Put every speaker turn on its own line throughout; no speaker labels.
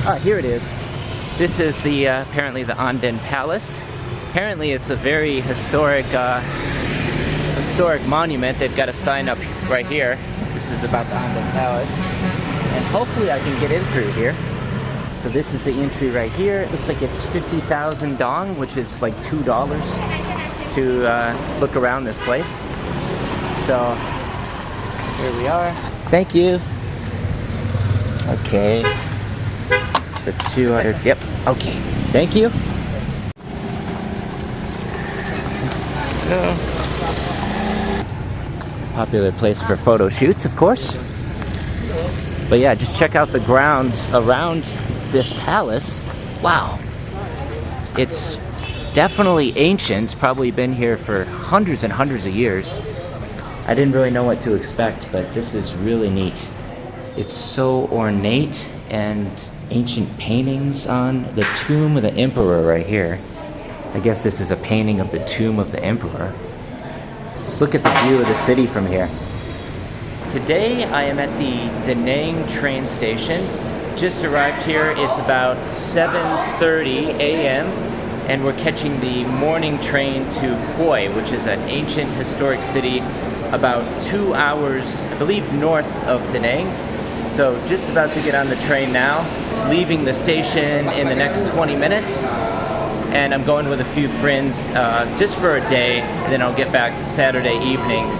Ah, here it is. This is the apparently the Anden Palace. Apparently it's a very historic monument. They've got a sign up right here. This is about the Anden Palace. And hopefully I can get in through here. So this is the entry right here. It looks like it's 50,000 dong, which is like $2 to look around this place. So here we are. Thank you. Okay. So 200. Yep. Okay. Thank you. Popular place for photo shoots, of course. But yeah, just check out the grounds around this palace. Wow. It's definitely ancient, probably been here for hundreds and hundreds of years. I didn't really know what to expect, but this is really neat. It's so ornate, and ancient paintings on the tomb of the emperor right here. I guess this is a painting of the tomb of the emperor. Let's look at the view of the city from here. Today I am at the Da Nang train station. Just arrived here. It's about 7:30 a.m. and we're catching the morning train to Hue, which is an ancient historic city about 2 hours, I believe, north of Da Nang. So just about to get on the train now. It's leaving the station in the next 20 minutes. And I'm going with a few friends just for a day, and then I'll get back Saturday evening.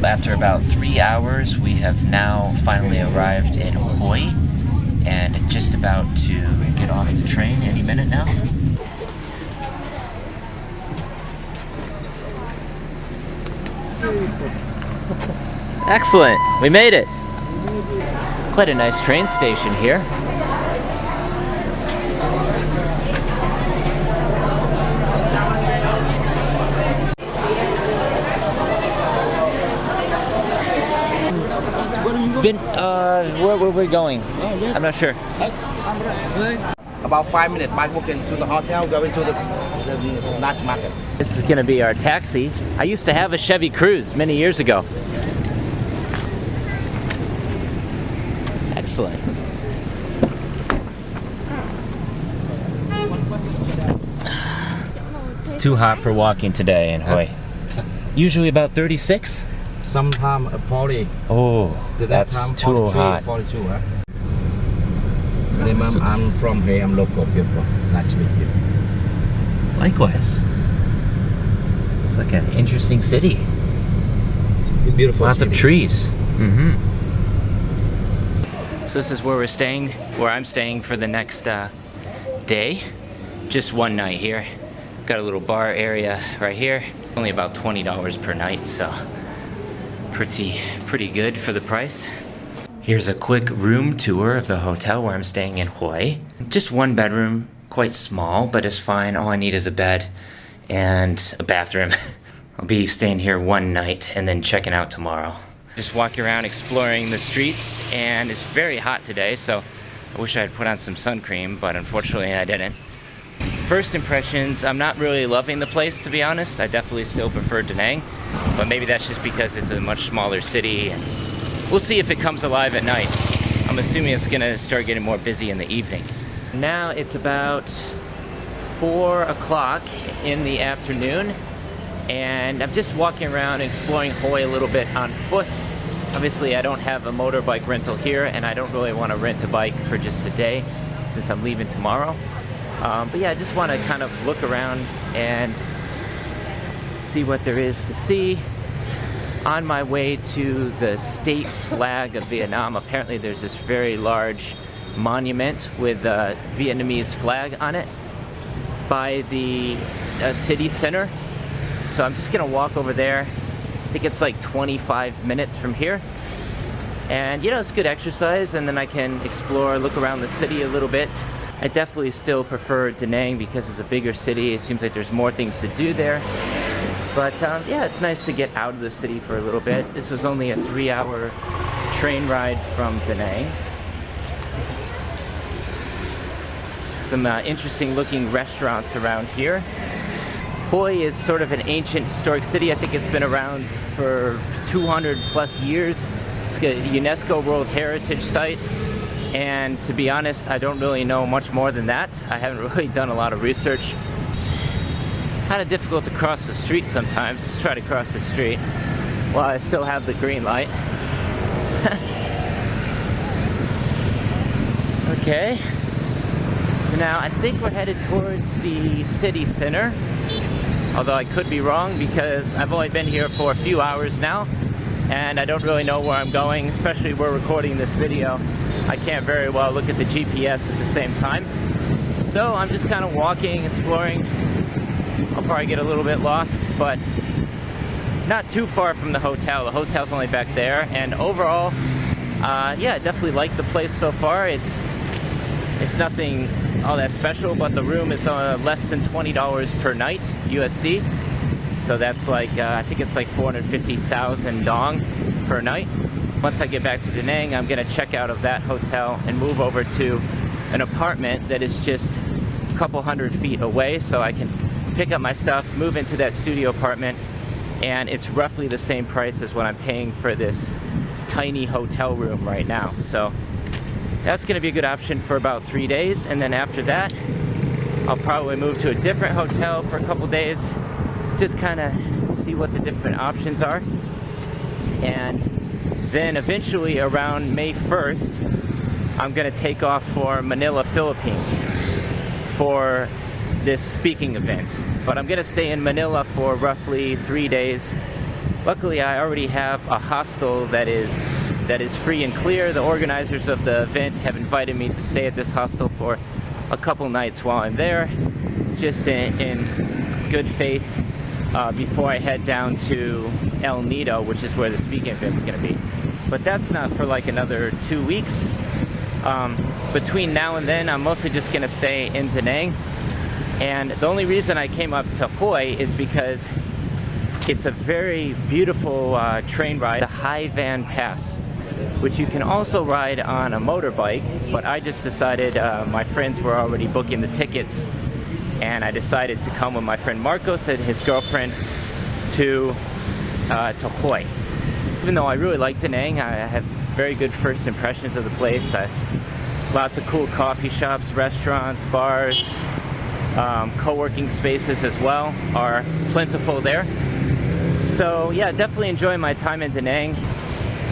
After about 3 hours, we have now finally arrived in Hue and just about to get off the train any minute now. Excellent! We made it! Quite a nice train station here. Where were we going? I'm not sure.
About 5 minutes by walking to the hotel, going to the night market.
This is gonna be our taxi. I used to have a Chevy Cruze many years ago. Excellent. It's too hot for walking today in Hue. Usually about 36?
Sometimes 40.
Oh, that's too hot.
42, huh? I'm from here, I'm local people. Nice to meet you.
Likewise. It's like an interesting city.
Beautiful
Lots
city.
of trees. Mm-hmm. So this is where we're staying, where I'm staying for the next day. Just one night here. Got a little bar area right here. Only about $20 per night, so pretty good for the price. Here's a quick room tour of the hotel where I'm staying in Hue. Just one bedroom, quite small, but it's fine. All I need is a bed and a bathroom. I'll be staying here one night and then checking out tomorrow. Just walking around exploring the streets, and it's very hot today, so I wish I had put on some sun cream, but unfortunately I didn't. First impressions, I'm not really loving the place, to be honest. I definitely still prefer Da Nang, but maybe that's just because it's a much smaller city, and we'll see if it comes alive at night. I'm assuming it's gonna start getting more busy in the evening. Now it's about 4 o'clock in the afternoon, and I'm just walking around exploring Hoi a little bit on foot. Obviously, I don't have a motorbike rental here, and I don't really want to rent a bike for just a day since I'm leaving tomorrow. But yeah, I just want to kind of look around and see what there is to see. On my way to the state flag of Vietnam, apparently there's this very large monument with a Vietnamese flag on it by the city center. So I'm just gonna walk over there. I think it's like 25 minutes from here. And you know, it's good exercise, and then I can explore, look around the city a little bit. I definitely still prefer Da Nang because it's a bigger city. It seems like there's more things to do there. But yeah, it's nice to get out of the city for a little bit. This was only a 3-hour train ride from Da Nang. Some interesting looking restaurants around here. Hoi is sort of an ancient historic city. I think it's been around for 200 plus years. It's a UNESCO World Heritage Site. And to be honest, I don't really know much more than that. I haven't really done a lot of research. It's kind of difficult to cross the street sometimes. Let's try to cross the street while I still have the green light. Okay. So now I think we're headed towards the city center. Although I could be wrong because I've only been here for a few hours now and I don't really know where I'm going, especially we're recording this video. I can't very well look at the GPS at the same time. So I'm just kind of walking, exploring. I'll probably get a little bit lost, but not too far from the hotel. The hotel's only back there, and overall, yeah, I definitely like the place so far. It's nothing all that special, but the room is less than $20 per night USD. So that's like, I think it's like 450,000 dong per night. Once I get back to Da Nang, I'm gonna check out of that hotel and move over to an apartment that is just a couple hundred feet away, so I can pick up my stuff, move into that studio apartment, and it's roughly the same price as what I'm paying for this tiny hotel room right now. So that's gonna be a good option for about 3 days, and then after that, I'll probably move to a different hotel for a couple days, just kind of see what the different options are. And then eventually around May 1st, I'm gonna take off for Manila, Philippines for this speaking event. But I'm gonna stay in Manila for roughly 3 days. Luckily, I already have a hostel that is free and clear. The organizers of the event have invited me to stay at this hostel for a couple nights while I'm there, just in good faith, before I head down to El Nido, which is where the speaking event's gonna be. But that's not for like another 2 weeks. Between now and then, I'm mostly just gonna stay in Da Nang. And the only reason I came up to Hoi is because it's a very beautiful train ride, the Hai Van Pass, which you can also ride on a motorbike. But I just decided, my friends were already booking the tickets, and I decided to come with my friend Marcos and his girlfriend to Hoi. Even though I really like Da Nang, I have very good first impressions of the place. Lots of cool coffee shops, restaurants, bars, co-working spaces as well are plentiful there. So yeah, definitely enjoying my time in Da Nang.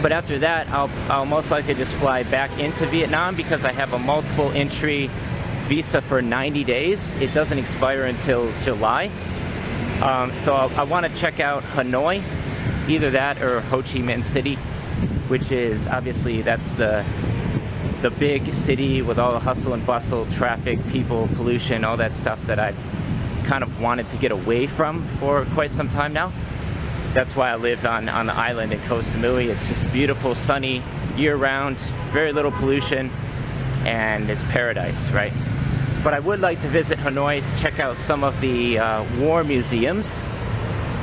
But after that, I'll most likely just fly back into Vietnam because I have a multiple entry visa for 90 days. It doesn't expire until July. So I want to check out Hanoi, either that or Ho Chi Minh City, which is obviously, that's the big city with all the hustle and bustle, traffic, people, pollution, all that stuff that I've kind of wanted to get away from for quite some time now. That's why I live on the island in Koh Samui. It's just beautiful, sunny, year-round, very little pollution, and it's paradise, right? But I would like to visit Hanoi to check out some of the war museums,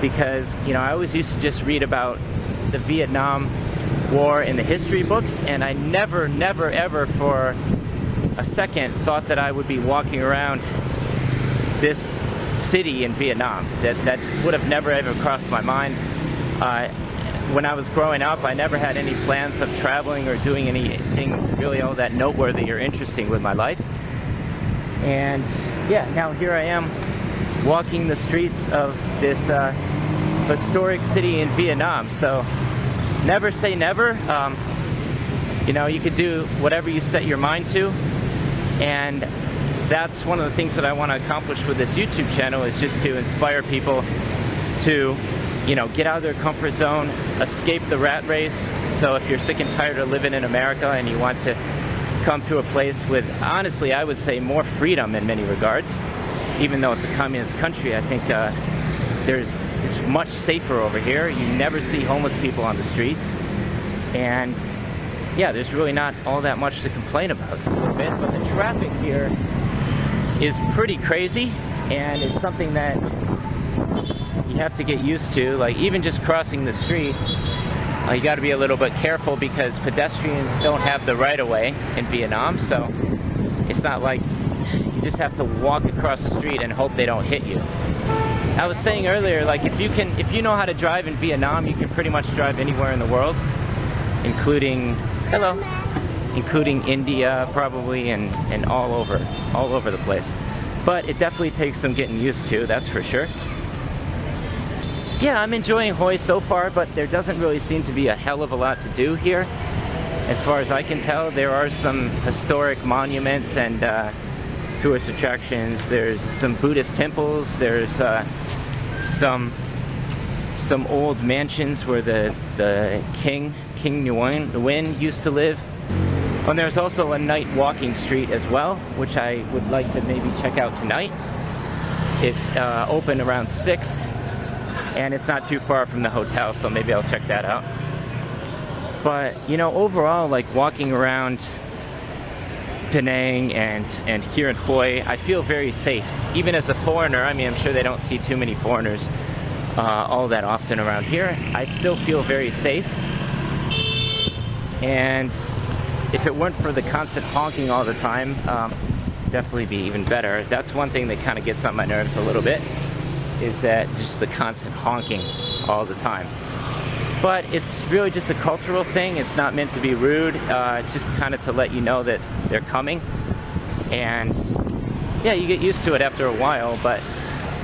because, you know, I always used to just read about the Vietnam War in the history books, and I never ever for a second thought that I would be walking around this city in Vietnam. That would have never ever crossed my mind. When I was growing up, I never had any plans of traveling or doing anything really all that noteworthy or interesting with my life. And yeah, now here I am walking the streets of this historic city in Vietnam. So never say never. You know, you could do whatever you set your mind to, and that's one of the things that I want to accomplish with this YouTube channel, is just to inspire people to, you know, get out of their comfort zone, escape the rat race. So if you're sick and tired of living in America and you want to come to a place with, honestly, I would say more freedom in many regards, even though it's a communist country, I think it's much safer over here. You never see homeless people on the streets, and yeah, there's really not all that much to complain about. It's a little bit, but the traffic here is pretty crazy, and it's something that you have to get used to. Like, even just crossing the street, you got to be a little bit careful because pedestrians don't have the right of way in Vietnam. So it's not like you just have to walk across the street and hope they don't hit you. I was saying earlier, like, if you know how to drive in Vietnam, you can pretty much drive anywhere in the world, including India probably, and all over the place. But it definitely takes some getting used to, that's for sure. Yeah, I'm enjoying Hue so far, but there doesn't really seem to be a hell of a lot to do here. As far as I can tell, there are some historic monuments and tourist attractions. There's some Buddhist temples. There's some old mansions where the King Nguyen used to live. And there's also a night walking street as well, which I would like to maybe check out tonight. It's open around 6, and it's not too far from the hotel, so maybe I'll check that out. But, you know, overall, like, walking around Da Nang and here in Hue, I feel very safe. Even as a foreigner, I mean, I'm sure they don't see too many foreigners all that often around here. I still feel very safe. And if it weren't for the constant honking all the time, definitely be even better. That's one thing that kind of gets on my nerves a little bit, is that just the constant honking all the time. But it's really just a cultural thing. It's not meant to be rude. It's just kind of to let you know that they're coming. And yeah, you get used to it after a while, but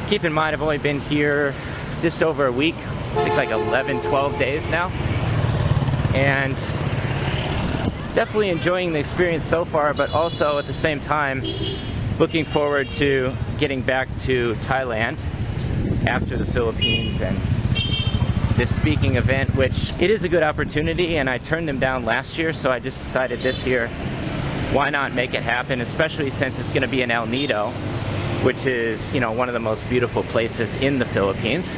keep in mind, I've only been here just over a week. I think like 11, 12 days now. And definitely enjoying the experience so far, but also at the same time looking forward to getting back to Thailand after the Philippines and this speaking event, which it is a good opportunity, and I turned them down last year, so I just decided this year, why not make it happen, especially since it's going to be in El Nido, which is, you know, one of the most beautiful places in the Philippines.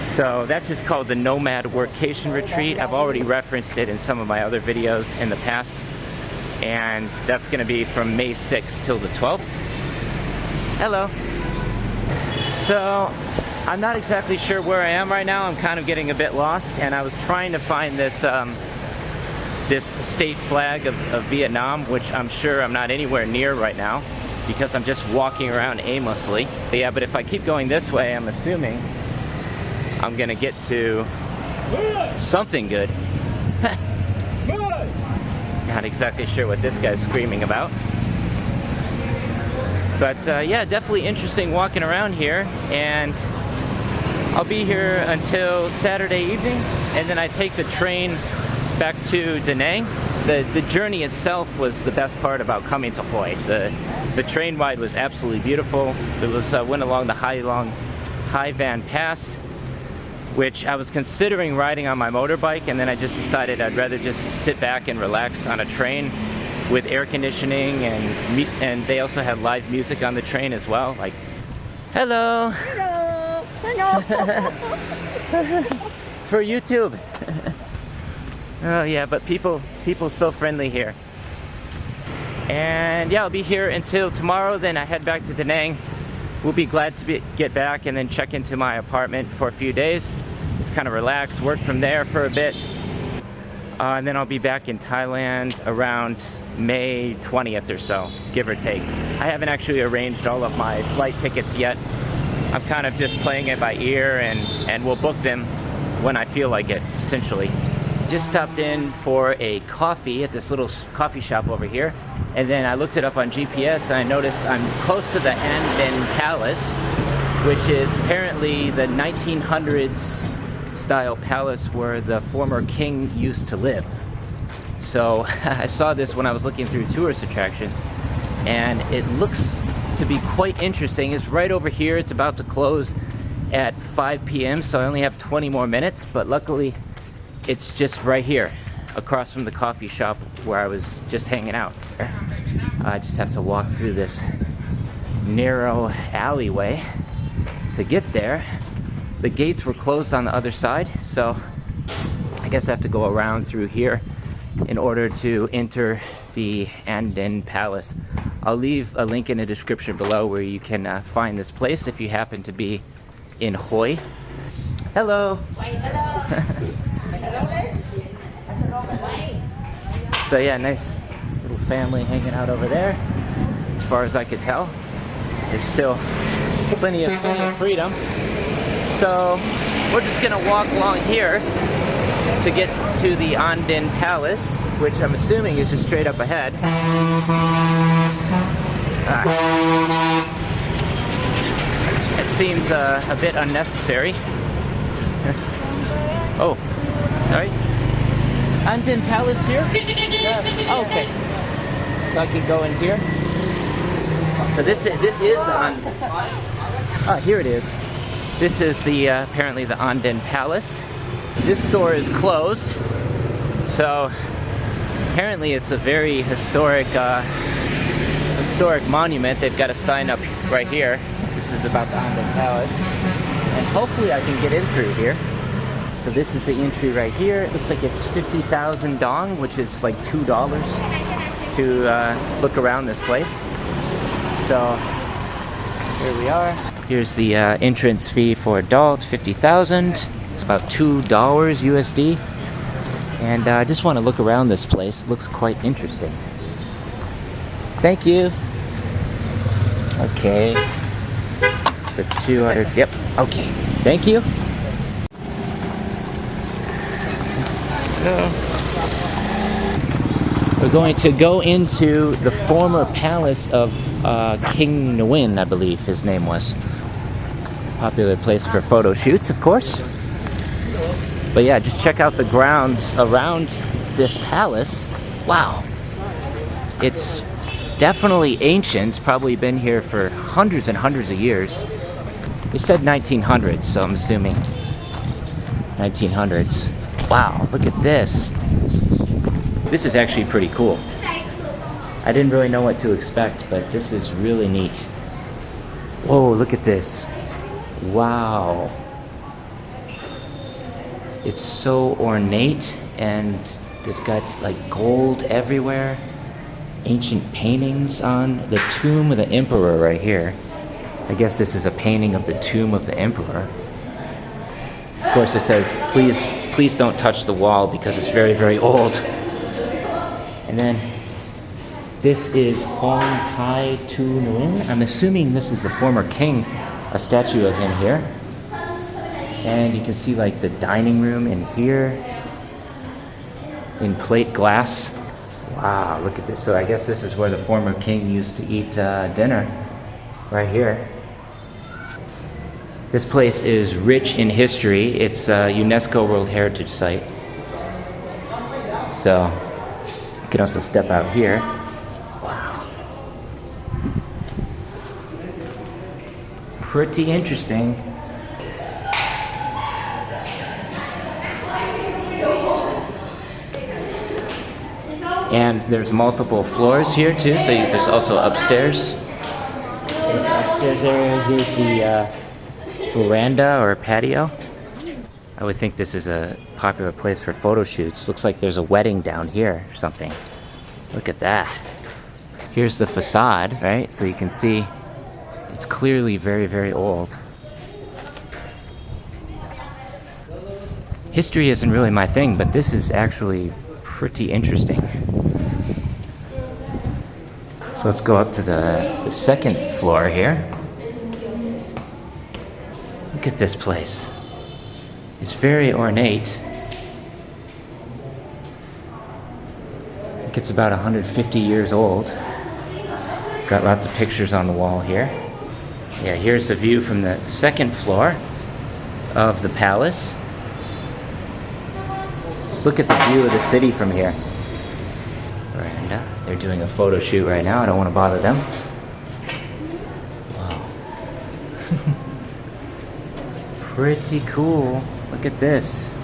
So that's just called the Nomad Workation Retreat. I've already referenced it in some of my other videos in the past, and that's going to be from May 6th till the 12th. Hello. So I'm not exactly sure where I am right now. I'm kind of getting a bit lost, and I was trying to find this this state flag of Vietnam, which I'm sure I'm not anywhere near right now because I'm just walking around aimlessly. But yeah, but if I keep going this way, I'm assuming I'm gonna get to something good. Not exactly sure what this guy's screaming about. But yeah, definitely interesting walking around here, and I'll be here until Saturday evening, and then I take the train back to Da Nang. The journey itself was the best part about coming to Hue. The train ride was absolutely beautiful. It was went along the Hai Van Pass, which I was considering riding on my motorbike, and then I just decided I'd rather just sit back and relax on a train with air conditioning, and they also had live music on the train as well. Like, hello.
Hello. Hello.
For YouTube. Oh yeah, but people so friendly here. And yeah, I'll be here until tomorrow, then I head back to Da Nang. We'll be glad to get back and then check into my apartment for a few days. Just kind of relax, work from there for a bit. And then I'll be back in Thailand around May 20th or so, give or take. I haven't actually arranged all of my flight tickets yet. I'm kind of just playing it by ear, and we'll book them when I feel like it, essentially. Just stopped in for a coffee at this little coffee shop over here, and then I looked it up on GPS and I noticed I'm close to the Anden Palace, which is apparently the 1900s style palace where the former king used to live. So I saw this when I was looking through tourist attractions, and it looks to be quite interesting. It's right over here. It's about to close at 5 p.m. so I only have 20 more minutes, but luckily it's just right here across from the coffee shop where I was just hanging out. I just have to walk through this narrow alleyway to get there. The gates were closed on the other side, so I guess I have to go around through here in order to enter the Anden Palace. I'll leave a link in the description below where you can find this place if you happen to be in Hoi. Hello. So yeah, nice little family hanging out over there. As far as I could tell, there's still plenty of freedom. So we're just gonna walk along here to get to the Anden Palace, which I'm assuming is just straight up ahead. It seems a bit unnecessary. Oh, sorry. Anden Palace here? Oh, okay. So I can go in here. So this is on. Oh, here it is. This is the apparently the Anden Palace. This door is closed, so apparently it's a very historic monument. They've got a sign up right here. This is about the Anden Palace, and hopefully I can get in through here. So this is the entry right here. It looks like it's 50,000 dong, which is like $2 to look around this place. So here we are. Here's the entrance fee for adult, 50,000. It's about $2 USD. And I just want to look around this place. It looks quite interesting. Thank you. Okay. So 200. Yep. Okay. Thank you. We're going to go into the former palace of King Nguyen, I believe his name was. Popular place for photo shoots, of course. But yeah, just check out the grounds around this palace. Wow. It's definitely ancient. It's probably been here for hundreds and hundreds of years. They said 1900s, so I'm assuming 1900s. Wow, look at this. This is actually pretty cool. I didn't really know what to expect, but this is really neat. Whoa, look at this. Wow. It's so ornate, and they've got like gold everywhere. Ancient paintings on the tomb of the emperor right here. I guess this is a painting of the tomb of the emperor. Of course, it says, please don't touch the wall because it's very, very old. And then this is Hong Tai Tu Nguyen. I'm assuming this is the former king, a statue of him here. And you can see like the dining room in here in plate glass. Wow, look at this. So I guess this is where the former king used to eat dinner, right here. This place is rich in history. It's a UNESCO World Heritage Site. So you can also step out here. Wow. Pretty interesting. And there's multiple floors here too, so there's also upstairs. There's the upstairs area. Here's the veranda or patio. I would think this is a popular place for photo shoots. Looks like there's a wedding down here or something. Look at that. Here's the facade, right? So you can see it's clearly very, very old. History isn't really my thing, but this is actually pretty interesting. So let's go up to the second floor here. Look at this place. It's very ornate. I think it's about 150 years old. Got lots of pictures on the wall here. Yeah, here's the view from the second floor of the palace. Let's look at the view of the city from here. Veranda. They're doing a photo shoot right now. I don't want to bother them. Wow. Pretty cool. Look at this.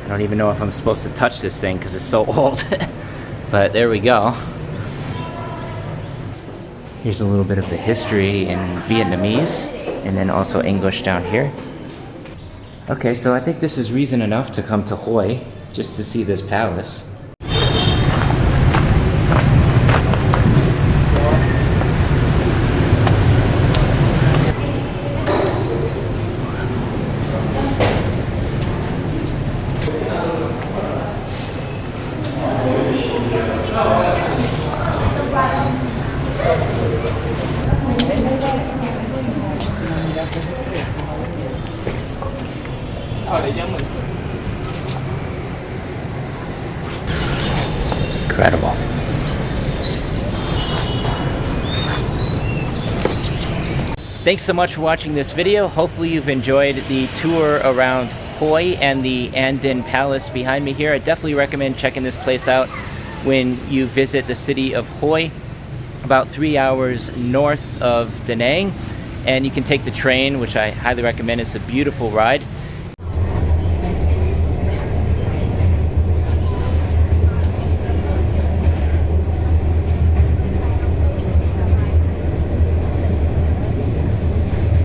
I don't even know if I'm supposed to touch this thing because it's so old. But there we go. Here's a little bit of the history in Vietnamese and then also English down here. Okay, so I think this is reason enough to come to Hue just to see this palace. Incredible. Thanks so much for watching this video. Hopefully you've enjoyed the tour around Hue and the Anden Palace behind me here. I definitely recommend checking this place out when you visit the city of Hue, about 3 hours north of Da Nang. And you can take the train, which I highly recommend. It's a beautiful ride.